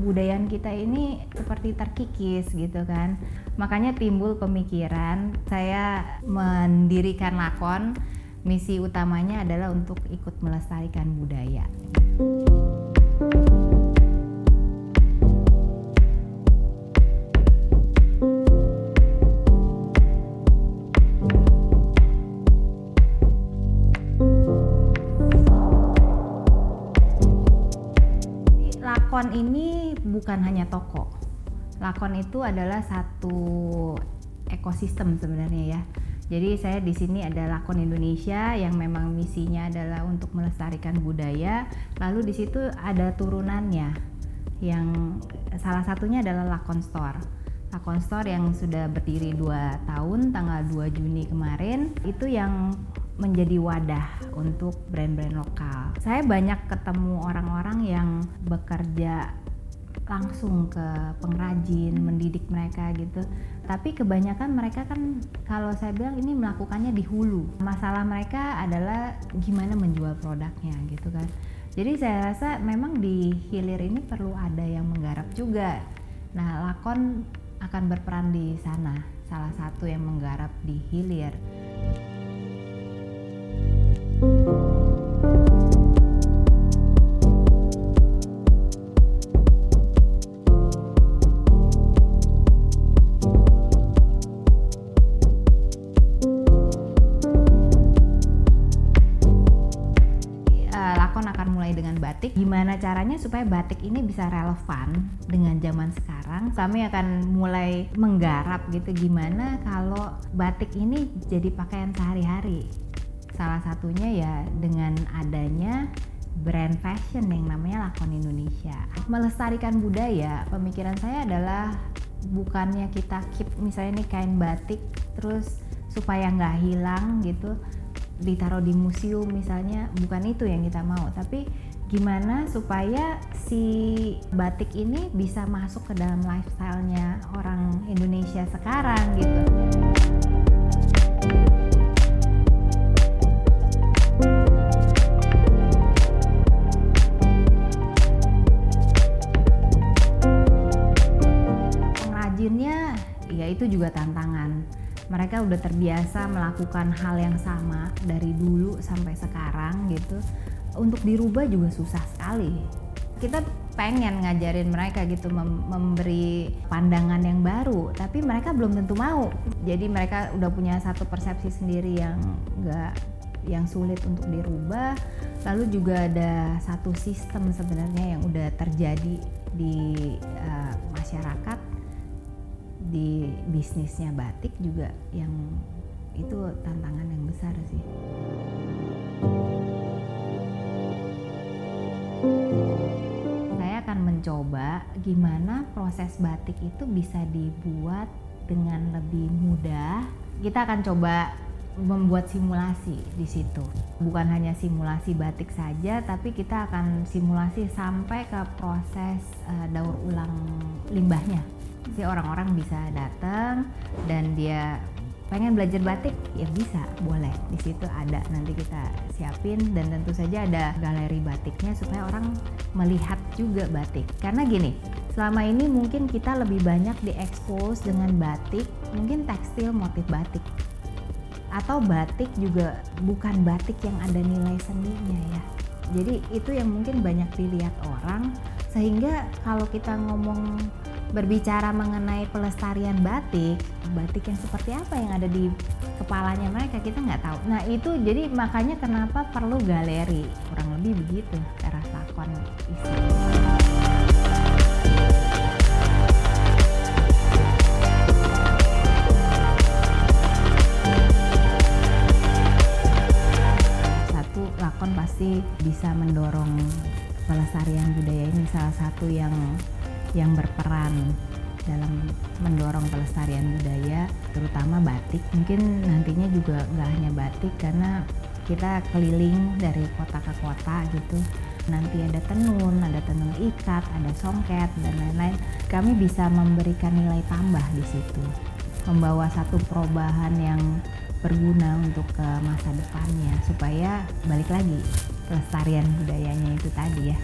kebudayaan kita ini seperti terkikis gitu kan. Makanya timbul pemikiran saya mendirikan lakon, misi utamanya adalah untuk ikut melestarikan budaya. Lakon ini bukan hanya toko. Lakon itu adalah satu ekosistem sebenarnya ya. Jadi saya di sini ada Lakon Indonesia yang memang misinya adalah untuk melestarikan budaya. Lalu di situ ada turunannya yang salah satunya adalah Lakon Store. Lakon Store yang sudah berdiri 2 tahun, tanggal 2 Juni kemarin, itu yang menjadi wadah untuk brand-brand lokal. Saya banyak ketemu orang-orang yang bekerja langsung ke pengrajin, mendidik mereka gitu. Tapi kebanyakan mereka kan kalau saya bilang ini melakukannya di hulu. Masalah mereka adalah gimana menjual produknya gitu kan. Jadi saya rasa memang di hilir ini perlu ada yang menggarap juga. Nah, lakon akan berperan di sana, salah satu yang menggarap di hilir. Lakon akan mulai dengan batik. Gimana caranya supaya batik ini bisa relevan dengan zaman sekarang? Kami akan mulai menggarap gitu, gimana kalau batik ini jadi pakaian sehari-hari. Salah satunya ya dengan adanya brand fashion yang namanya Lakon Indonesia. Melestarikan budaya, pemikiran saya adalah bukannya kita keep misalnya ini kain batik terus supaya nggak hilang gitu, ditaruh di museum misalnya, bukan itu yang kita mau. Tapi gimana supaya si batik ini bisa masuk ke dalam lifestyle-nya orang Indonesia sekarang gitu. Pengrajinnya ya itu juga tantangan. Mereka udah terbiasa melakukan hal yang sama dari dulu sampai sekarang gitu. Untuk dirubah juga susah sekali. Kita pengen ngajarin mereka gitu, memberi pandangan yang baru, tapi mereka belum tentu mau. Jadi mereka udah punya satu persepsi sendiri yang sulit untuk dirubah. Lalu juga ada satu sistem sebenarnya yang udah terjadi di masyarakat, di bisnisnya batik juga, yang itu tantangan yang besar sih. Saya akan mencoba gimana proses batik itu bisa dibuat dengan lebih mudah. Kita akan coba membuat simulasi di situ. Bukan hanya simulasi batik saja, tapi kita akan simulasi sampai ke proses daur ulang limbahnya. Si orang-orang bisa datang dan dia pengen belajar batik, ya bisa, boleh. Di situ ada, nanti kita siapin, dan tentu saja ada galeri batiknya supaya orang melihat juga batik. Karena gini, selama ini mungkin kita lebih banyak diekspos dengan batik, mungkin tekstil motif batik. Atau batik juga bukan batik yang ada nilai seninya ya. Jadi itu yang mungkin banyak dilihat orang, sehingga kalau kita berbicara mengenai pelestarian batik yang seperti apa yang ada di kepalanya mereka, kita nggak tahu. Nah itu jadi makanya kenapa perlu galeri, kurang lebih begitu teras lakon isi. Satu, lakon pasti bisa mendorong pelestarian budaya ini, salah satu yang berperan dalam mendorong pelestarian budaya, terutama batik. Mungkin nantinya juga nggak hanya batik, karena kita keliling dari kota ke kota gitu. Nanti ada tenun ikat, ada songket, dan lain-lain. Kami bisa memberikan nilai tambah di situ, membawa satu perubahan yang berguna untuk ke masa depannya, supaya balik lagi pelestarian budayanya itu tadi ya.